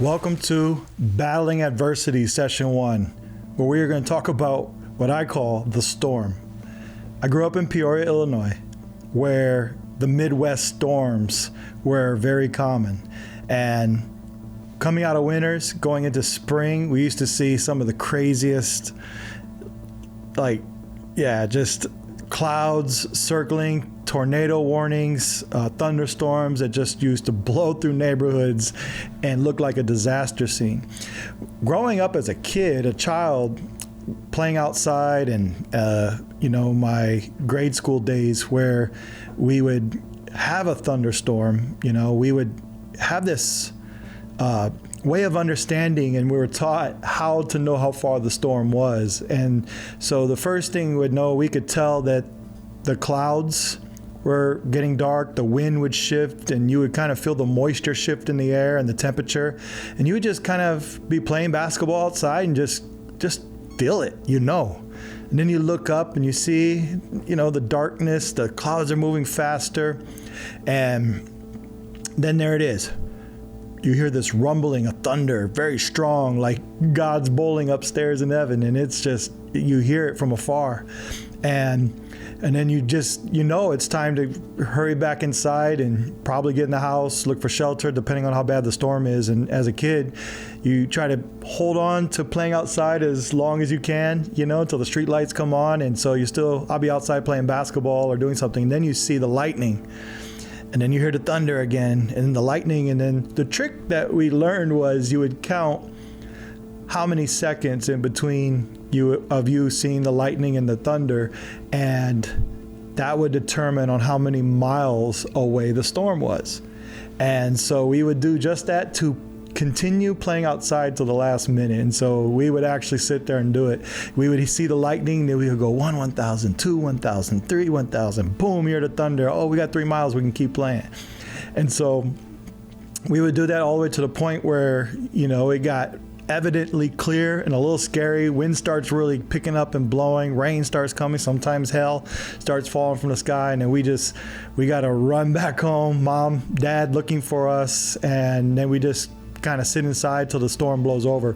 Welcome to Battling Adversity Session 1, where we are going to talk about what I call the storm. I grew up in Peoria, Illinois, where the Midwest storms were very common. And coming out of winters, going into spring, we used to see some of the craziest, just clouds circling, tornado warnings, thunderstorms that just used to blow through neighborhoods and look like a disaster scene. Growing up as a kid, a child, playing outside and, my grade school days where we would have a thunderstorm, we would have this way of understanding, and we were taught how to know how far the storm was. And so the first thing we could tell that the clouds were getting dark, the wind would shift, and you would kind of feel the moisture shift in the air and the temperature. And you would just kind of be playing basketball outside and just feel it, And then you look up and you see, the darkness, the clouds are moving faster. And then there it is. You hear this rumbling of thunder, very strong, like God's bowling upstairs in heaven. And it's just, you hear it from afar. And then you just, it's time to hurry back inside and probably get in the house, look for shelter, depending on how bad the storm is. And as a kid, you try to hold on to playing outside as long as you can, until the street lights come on. And so I'll be outside playing basketball or doing something. And then you see the lightning. And then you hear the thunder again and the lightning. And then the trick that we learned was you would count how many seconds in between you seeing the lightning and the thunder, and that would determine on how many miles away the storm was. And so we would do just that to continue playing outside till the last minute. And so we would actually sit there and do it. We would see the lightning, then we would go 1, 1,000, 2, 1,000, 3, 1,000, boom, you hear the thunder. Oh, we got 3 miles, we can keep playing. And so we would do that all the way to the point where, it got evidently clear and a little scary. Wind starts really picking up and blowing. Rain starts coming. Sometimes hail starts falling from the sky. And then we got to run back home. Mom, Dad looking for us. And then we just kind of sit inside till the storm blows over.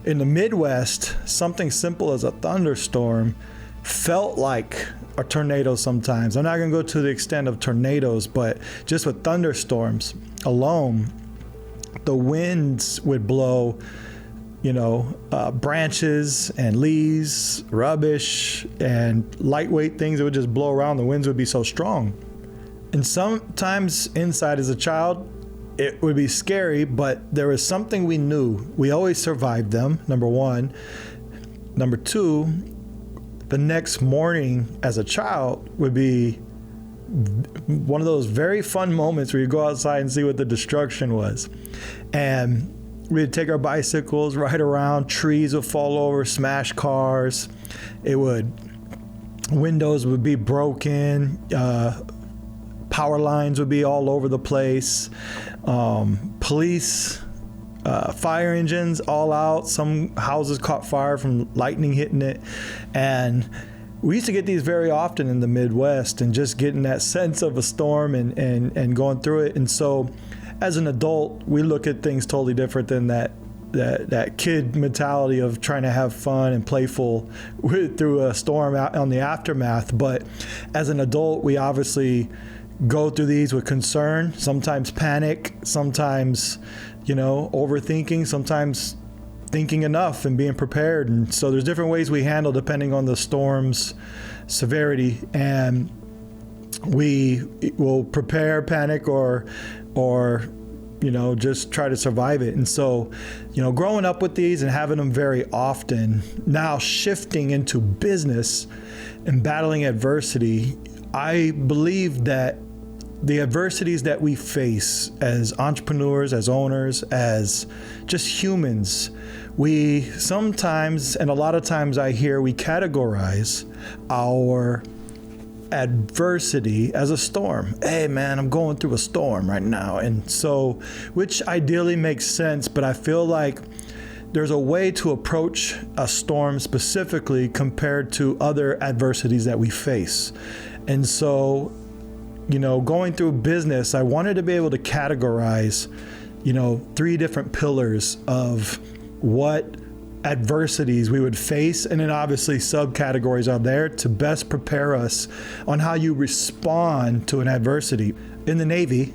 In the Midwest, something simple as a thunderstorm felt like a tornado sometimes. I'm not going to go to the extent of tornadoes, but just with thunderstorms alone, the winds would blow, branches and leaves, rubbish, and lightweight things that would just blow around. The winds would be so strong. And sometimes inside as a child, it would be scary, but there was something we knew. We always survived them, number one. Number two, the next morning as a child would be one of those very fun moments where you go outside and see what the destruction was. And we'd take our bicycles, ride around, trees would fall over, smash cars. Windows would be broken, power lines would be all over the place, police, fire engines all out. Some houses caught fire from lightning hitting it. And we used to get these very often in the Midwest, and just getting that sense of a storm and going through it. And so as an adult, we look at things totally different than that kid mentality of trying to have fun and playful through a storm on the aftermath. But as an adult, we obviously go through these with concern, sometimes panic, sometimes, overthinking, sometimes thinking enough and being prepared. And so there's different ways we handle depending on the storm's severity. And we will prepare, panic, or just try to survive it. And so, growing up with these and having them very often, now shifting into business and battling adversity, I believe that the adversities that we face as entrepreneurs, as owners, as just humans, we sometimes, and a lot of times I hear, we categorize our adversity as a storm. Hey man, I'm going through a storm right now. And so, which ideally makes sense, but I feel like there's a way to approach a storm specifically compared to other adversities that we face. And so, going through business, I wanted to be able to categorize, 3 different pillars of what adversities we would face, and then obviously subcategories are there to best prepare us on how you respond to an adversity. In the Navy,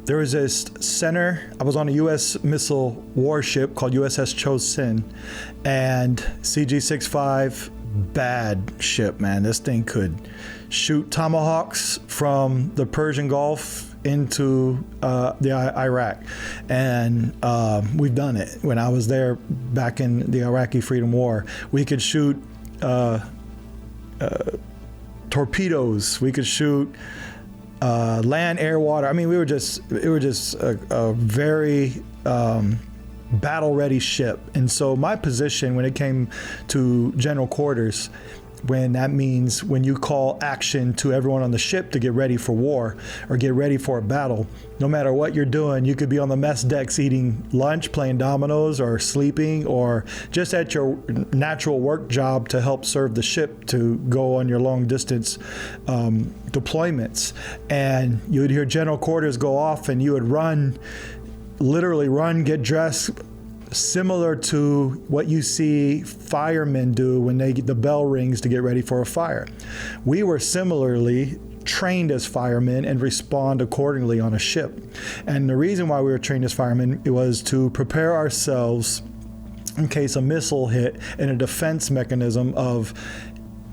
there was this center. I was on a U.S. missile warship called USS Chosin, and CG-65, bad ship, man. This thing could shoot tomahawks from the Persian Gulf into Iraq, and we've done it. When I was there back in the Iraqi Freedom War, we could shoot torpedoes. We could shoot land, air, water. I mean, it were just a very battle-ready ship. And so my position when it came to general quarters, when you call action to everyone on the ship to get ready for war or get ready for a battle, no matter what you're doing, you could be on the mess decks eating lunch, playing dominoes, or sleeping, or just at your natural work job to help serve the ship to go on your long distance deployments. And you would hear general quarters go off, and you would literally run, get dressed, similar to what you see firemen do when the bell rings to get ready for a fire. We were similarly trained as firemen and respond accordingly on a ship. And the reason why we were trained as firemen, it was to prepare ourselves in case a missile hit, and a defense mechanism of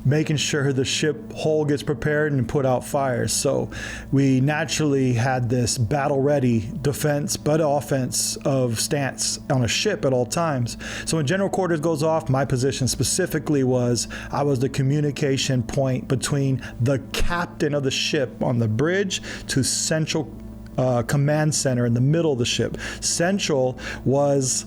making sure the ship hull gets prepared and put out fires. So we naturally had this battle-ready defense but offense of stance on a ship at all times. So when general quarters goes off, my position specifically was I was the communication point between the captain of the ship on the bridge to central command center in the middle of the ship. Central was,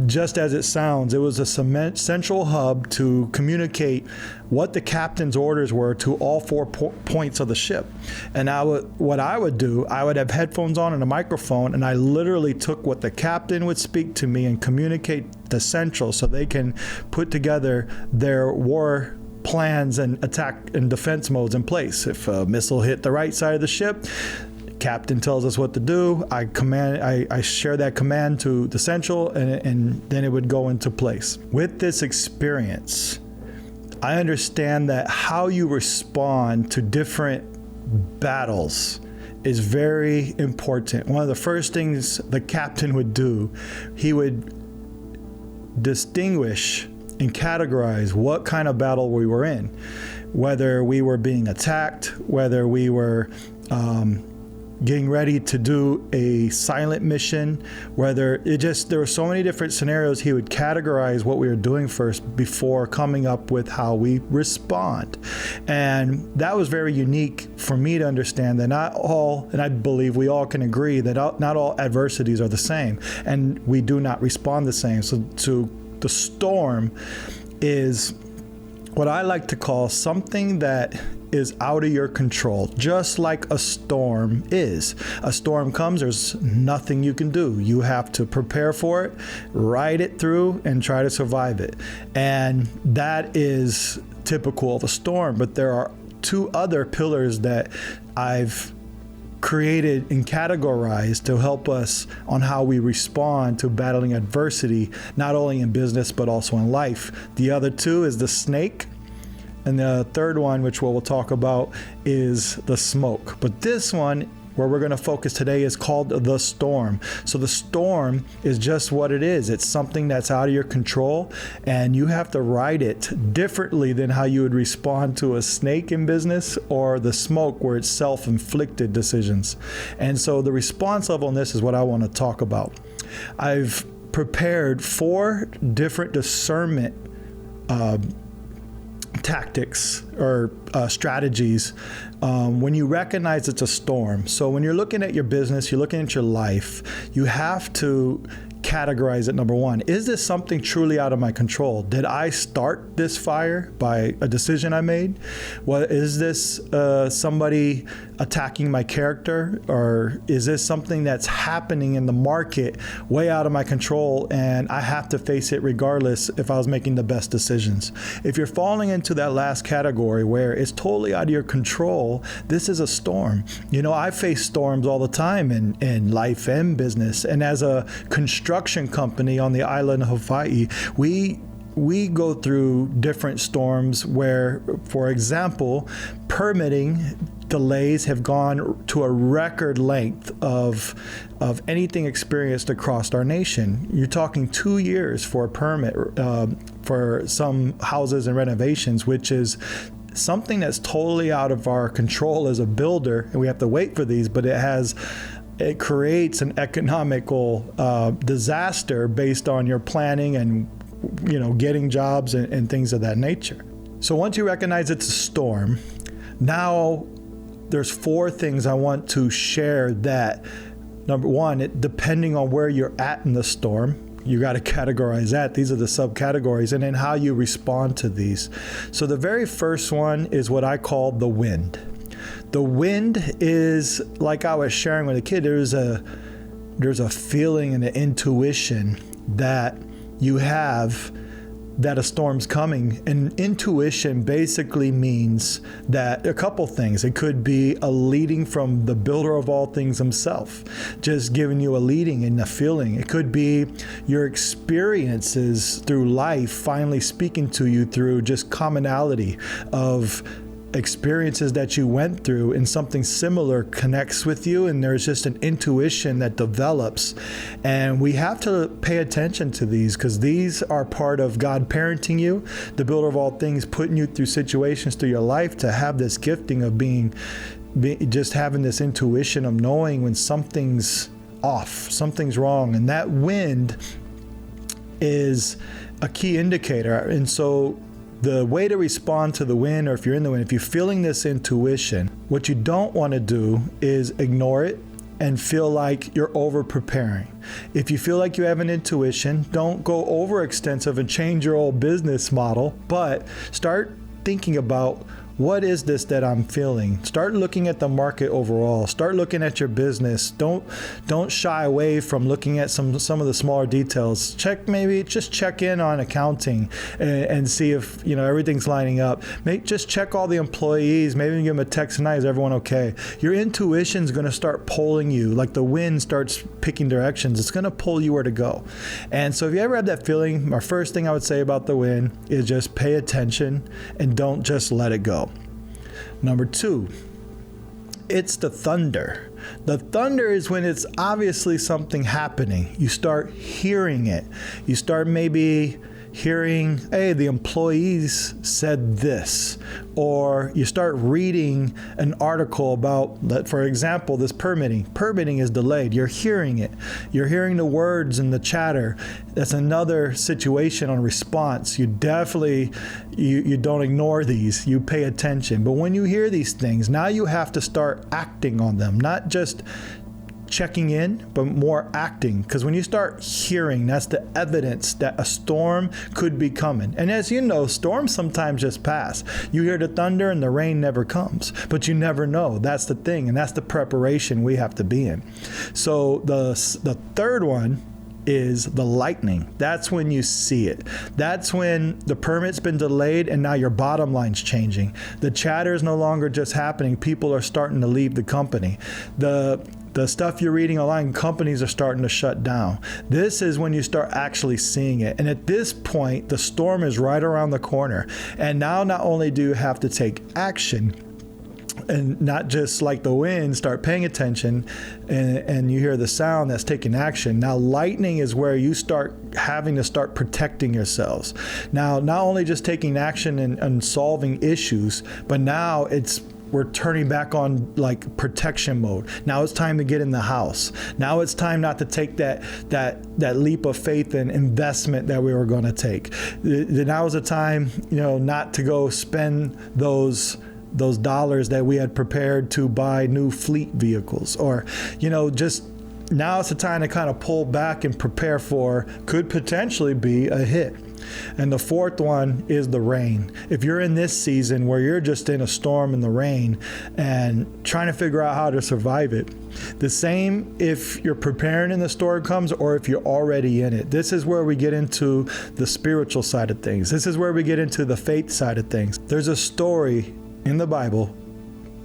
just as it sounds, it was a central hub to communicate what the captain's orders were to all 4 points of the ship. And what I would do, I would have headphones on and a microphone, and I literally took what the captain would speak to me and communicate to Central so they can put together their war plans and attack and defense modes in place. If a missile hit the right side of the ship, captain tells us what to do. I share that command to the Central, and then it would go into place. With this experience, I understand that how you respond to different battles is very important. One of the first things the captain would do, he would distinguish and categorize what kind of battle we were in, whether we were being attacked, whether we were getting ready to do a silent mission, there were so many different scenarios. He would categorize what we were doing first before coming up with how we respond. And that was very unique for me to understand that not all, and I believe we all can agree that not all adversities are the same, and we do not respond the same. So the storm is what I like to call something that is out of your control, just like a storm is. A storm comes, there's nothing you can do. You have to prepare for it, ride it through, and try to survive it. And that is typical of a storm. But there are 2 other pillars that I've created and categorized to help us on how we respond to battling adversity, not only in business, but also in life. The other 2 is the snake, and the third one, which we'll talk about, is the smoke. But this one, where we're going to focus today, is called the storm. So the storm is just what it is. It's something that's out of your control, and you have to ride it differently than how you would respond to a snake in business or the smoke, where it's self-inflicted decisions. And so the response level on this is what I want to talk about. I've prepared 4 different discernment tactics or strategies when you recognize it's a storm. So when you're looking at your business, you're looking at your life, you have to categorize it. Number one, is this something truly out of my control? Did I start this fire by a decision I made? What is this somebody attacking my character, or is this something that's happening in the market way out of my control and I have to face it regardless if I was making the best decisions? If you're falling into that last category where it's totally out of your control, this is a storm. You know, I face storms all the time in life and business, and as a construction company on the island of Hawaii, we go through different storms where, for example, permitting delays have gone to a record length of anything experienced across our nation. You're talking 2 years for a permit for some houses and renovations, which is something that's totally out of our control as a builder, and we have to wait for these, but it creates an economical disaster based on your planning and, you know, getting jobs and things of that nature. So once you recognize it's a storm, now there's 4 things I want to share that, number one, depending on where you're at in the storm, you got to categorize that. These are the subcategories, and then how you respond to these. So the very first one is what I call the wind. The wind is, like I was sharing with a kid, there's a feeling and an intuition that you have that a storm's coming. And intuition basically means that a couple things. It could be a leading from the builder of all things himself, just giving you a leading and a feeling. It could be your experiences through life finally speaking to you through just commonality of experiences that you went through, and something similar connects with you, and there's just an intuition that develops. And we have to pay attention to these, because these are part of God parenting you, the builder of all things, putting you through situations through your life to have this gifting of just having this intuition of knowing when something's off, something's wrong. And that wind is a key indicator. And so the way to respond to the wind, or if you're in the wind, if you're feeling this intuition, what you don't want to do is ignore it and feel like you're over preparing. If you feel like you have an intuition, don't go over extensive and change your whole business model, but start thinking about, what is this that I'm feeling? Start looking at the market overall. Start looking at your business. Don't shy away from looking at some of the smaller details. Just check in on accounting and see if, you know, everything's lining up. Just check all the employees. Maybe give them a text tonight. Is everyone okay? Your intuition's going to start pulling you, like the wind starts picking directions. It's going to pull you where to go. And so if you ever have that feeling, my first thing I would say about the wind is just pay attention and don't just let it go. Number 2, it's the thunder. The thunder is when it's obviously something happening. You start hearing it. You start maybe hearing, hey, the employees said this, or you start reading an article about, for example, this permitting is delayed. You're hearing it. You're hearing the words and the chatter. That's another situation on response. You definitely, you don't ignore these. You pay attention. But when you hear these things, now you have to start acting on them, not just checking in, but more acting. Because when you start hearing, that's the evidence that a storm could be coming. And as you know, storms sometimes just pass. You hear the thunder and the rain never comes, but you never know. That's the thing, and that's the preparation we have to be in. So the third one is the lightning. That's when you see it. That's when the permit's been delayed and now your bottom line's changing. The chatter is no longer just happening. People are starting to leave the company. The stuff you're reading online, companies are starting to shut down. This is when you start actually seeing it. And at this point, the storm is right around the corner. And now not only do you have to take action, and not just like the wind, start paying attention, and you hear the sound that's taking action. Now lightning is where you start having to start protecting yourselves. Now, not only just taking action and solving issues, but now we're turning back on like protection mode. Now it's time to get in the house. Now it's time not to take that leap of faith and investment that we were going to take. Now is the time, not to go spend those dollars that we had prepared to buy new fleet vehicles, or just now it's the time to kind of pull back and prepare for could potentially be a hit. And the fourth one is the rain. If you're in this season where you're just in a storm in the rain and trying to figure out how to survive it, the same if you're preparing and the storm comes or if you're already in it. This is where we get into the spiritual side of things. This is where we get into the faith side of things. There's a story in the Bible,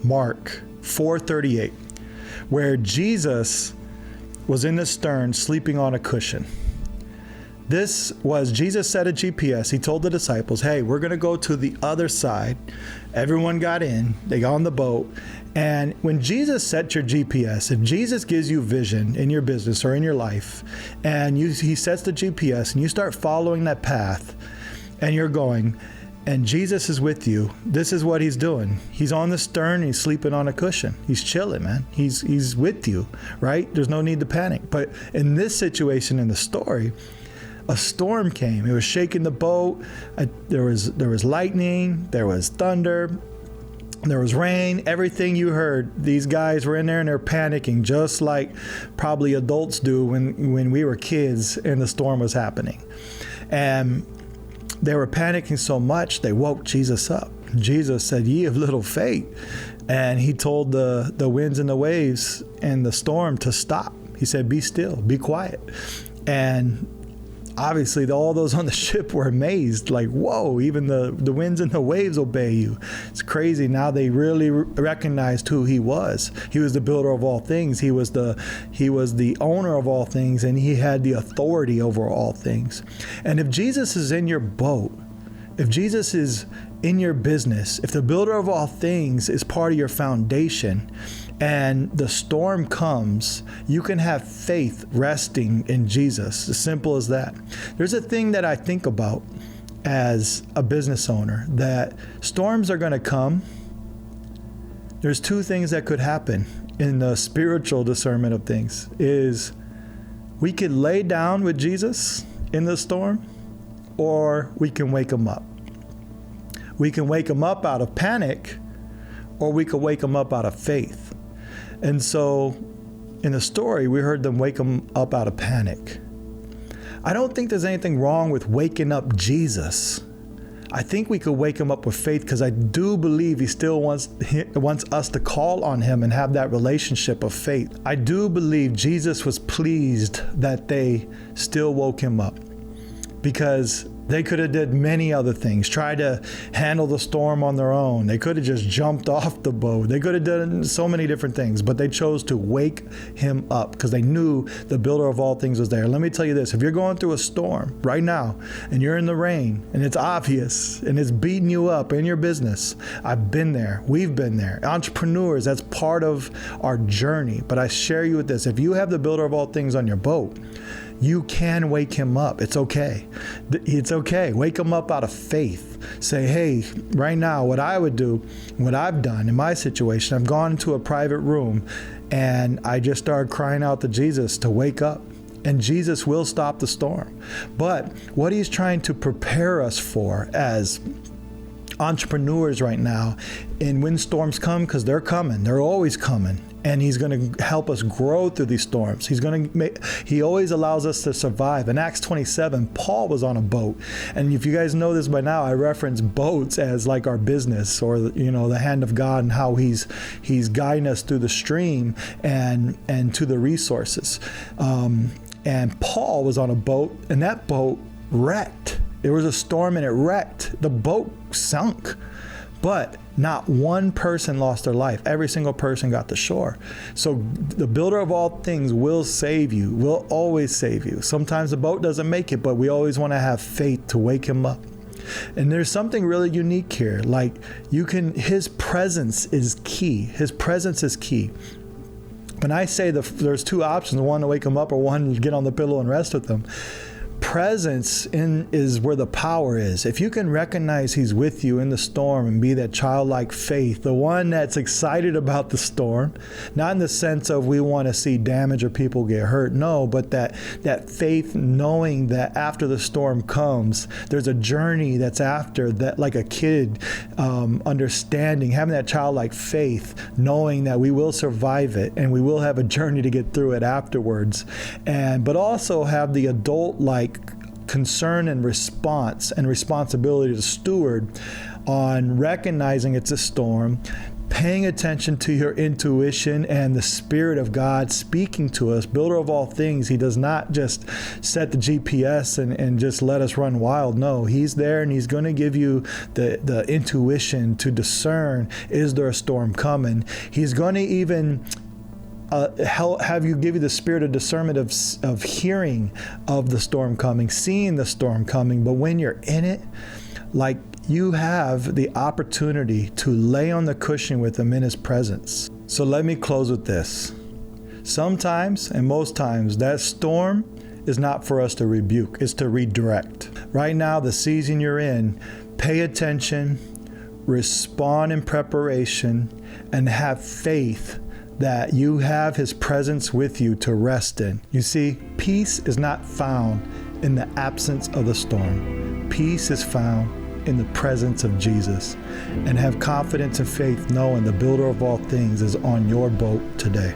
Mark 4:38, where Jesus was in the stern sleeping on a cushion. This was, Jesus set a GPS. He told the disciples, hey, we're going to go to the other side. Everyone got in. They got on the boat. And when Jesus set your GPS, if Jesus gives you vision in your business or in your life, and he sets the GPS and you start following that path and you're going, and Jesus is with you, this is what he's doing. He's on the stern, he's sleeping on a cushion. He's chilling, man. He's with you, right? There's no need to panic. But in this situation in the story, a storm came. It was shaking the boat. There was lightning, there was thunder, there was rain. Everything you heard, these guys were in there and they're panicking, just like probably adults do when we were kids and the storm was happening. And they were panicking so much, they woke Jesus up. Jesus said, ye of little faith. And he told the winds and the waves and the storm to stop. He said, be still, be quiet. And obviously, all those on the ship were amazed, like, whoa, even the winds and the waves obey you. It's crazy. Now they really recognized who he was. He was the builder of all things. He was the owner of all things, and he had the authority over all things. And if Jesus is in your boat, if Jesus is in your business, if the builder of all things is part of your foundation, and the storm comes, you can have faith resting in Jesus. As simple as that. There's a thing that I think about as a business owner, that storms are going to come. There's two things that could happen in the spiritual discernment of things. Is we could lay down with Jesus in the storm, or we can wake him up. We can wake him up out of panic, or we could wake him up out of faith. And so in the story, we heard them wake him up out of panic. I don't think there's anything wrong with waking up Jesus. I think we could wake him up with faith, because I do believe he still wants us to call on him and have that relationship of faith. I do believe Jesus was pleased that they still woke him up, because they could have did many other things, tried to handle the storm on their own. They could have just jumped off the boat. They could have done so many different things, but they chose to wake him up because they knew the builder of all things was there. Let me tell you this, if you're going through a storm right now and you're in the rain and it's obvious and it's beating you up in your business, I've been there. We've been there. Entrepreneurs, that's part of our journey. But I share you with this, if you have the builder of all things on your boat, you can wake him up. It's okay. It's okay. Wake him up out of faith. Say, hey, right now, what I would do, what I've done in my situation, I've gone into a private room and I just started crying out to Jesus to wake up. And Jesus will stop the storm. But what he's trying to prepare us for as entrepreneurs right now, and when storms come, because they're coming, they're always coming. And he's going to help us grow through these storms. He always allows us to survive. In Acts 27, Paul was on a boat. And if you guys know this by now, I reference boats as like our business, or the hand of God, and how he's guiding us through the stream and to the resources. And Paul was on a boat, and that boat wrecked. There was a storm and it wrecked. The boat sunk. But not one person lost their life. Every single person got to shore. So the builder of all things will save you, will always save you. Sometimes the boat doesn't make it, but we always want to have faith to wake him up. And there's something really unique here. Like his presence is key. His presence is key. When I say there's two options, one to wake him up or one to get on the pillow and rest with him. presence is where the power is. If you can recognize he's with you in the storm and be that childlike faith, the one that's excited about the storm, not in the sense of we want to see damage or people get hurt, no, but that faith knowing that after the storm comes, there's a journey that's after that, like a kid, understanding, having that childlike faith, knowing that we will survive it and we will have a journey to get through it afterwards, but also have the adult-like concern and response and responsibility to steward on recognizing it's a storm, paying attention to your intuition and the Spirit of God speaking to us, builder of all things. He does not just set the GPS and just let us run wild. No, he's there and he's going to give you the intuition to discern, is there a storm coming? He's going to even have you give you the spirit of discernment of hearing of the storm coming, seeing the storm coming. But when you're in it, like, you have the opportunity to lay on the cushion with him in his presence. So let me close with this. Sometimes, and most times, that storm is not for us to rebuke, it's to redirect. Right now, the season you're in, pay attention, respond in preparation, and have faith that you have his presence with you to rest in. You see, peace is not found in the absence of the storm. Peace is found in the presence of Jesus. And have confidence and faith knowing the builder of all things is on your boat today.